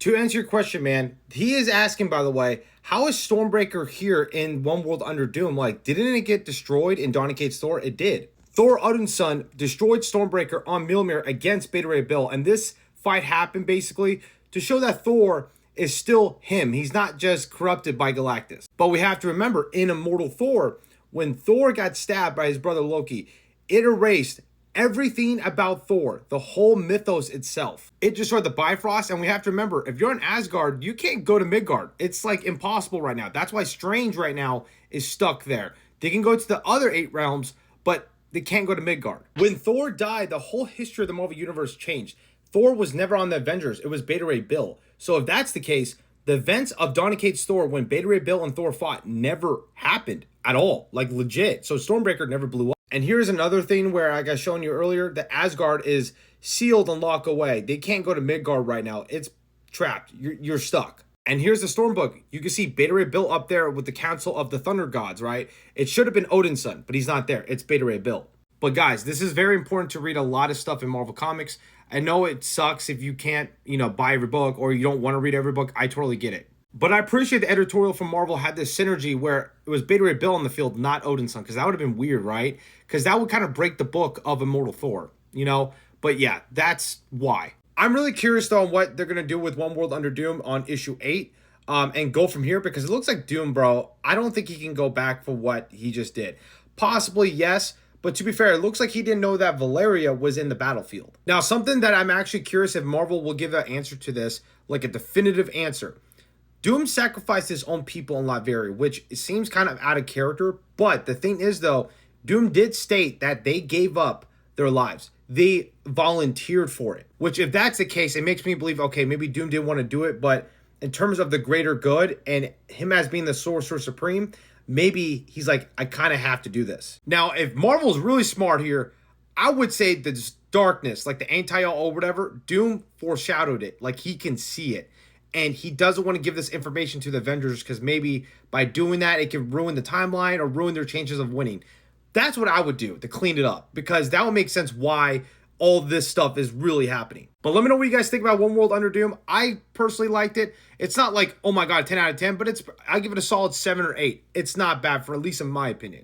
To answer your question, man, he is asking, by the way, how is Stormbreaker here in One World Under Doom? Like, didn't it get destroyed in Donny Cates Thor? It did. Thor Odinson destroyed Stormbreaker on Mjolnir against Beta Ray Bill, and this fight happened basically to show that Thor is still him. He's not just corrupted by Galactus. But we have to remember, in Immortal Thor, when Thor got stabbed by his brother Loki, it erased everything about Thor, the whole mythos itself. It destroyed the Bifrost, and we have to remember, if you're in Asgard, you can't go to Midgard. It's like impossible right now. That's why Strange right now is stuck there. They can go to the other 8 realms, but they can't go to Midgard. When Thor died, the whole history of the Marvel Universe changed. Thor was never on the Avengers. It was Beta Ray Bill. So if that's the case, the events of Donny Cates Thor when Beta Ray Bill and Thor fought never happened at all. Like, legit. So Stormbreaker never blew up. And here's another thing where, like I shown you earlier, the Asgard is sealed and locked away. They can't go to Midgard right now. It's trapped. You're stuck. And here's the Storm book. You can see Beta Ray Bill up there with the Council of the Thunder Gods, right? It should have been Odinson, but he's not there. It's Beta Ray Bill. But guys, this is very important to read a lot of stuff in Marvel Comics. I know it sucks if you can't, buy every book or you don't want to read every book. I totally get it. But I appreciate the editorial from Marvel had this synergy where it was Beta Ray Bill on the field, not Odinson, because that would have been weird, right? Because that would kind of break the book of Immortal Thor, But yeah, that's why. I'm really curious, though, on what they're going to do with One World Under Doom on issue 8 and go from here, because it looks like Doom, bro, I don't think he can go back for what he just did. Possibly, yes. But to be fair, it looks like he didn't know that Valeria was in the battlefield. Now, something that I'm actually curious if Marvel will give an answer to this, like a definitive answer. Doom sacrificed his own people in Latveria, which seems kind of out of character. But the thing is, though, Doom did state that they gave up their lives. They volunteered for it. Which, if that's the case, it makes me believe, okay, maybe Doom didn't want to do it. But in terms of the greater good and him as being the Sorcerer Supreme, maybe he's like, I kind of have to do this. Now, if Marvel's really smart here, I would say the darkness, like the anti-all or whatever, Doom foreshadowed it. Like, he can see it. And he doesn't want to give this information to the Avengers because maybe by doing that, it can ruin the timeline or ruin their chances of winning. That's what I would do to clean it up, because that would make sense why all this stuff is really happening. But let me know what you guys think about One World Under Doom. I personally liked it. It's not like, oh my God, 10 out of 10, but I give it a solid 7 or 8. It's not bad, for at least in my opinion.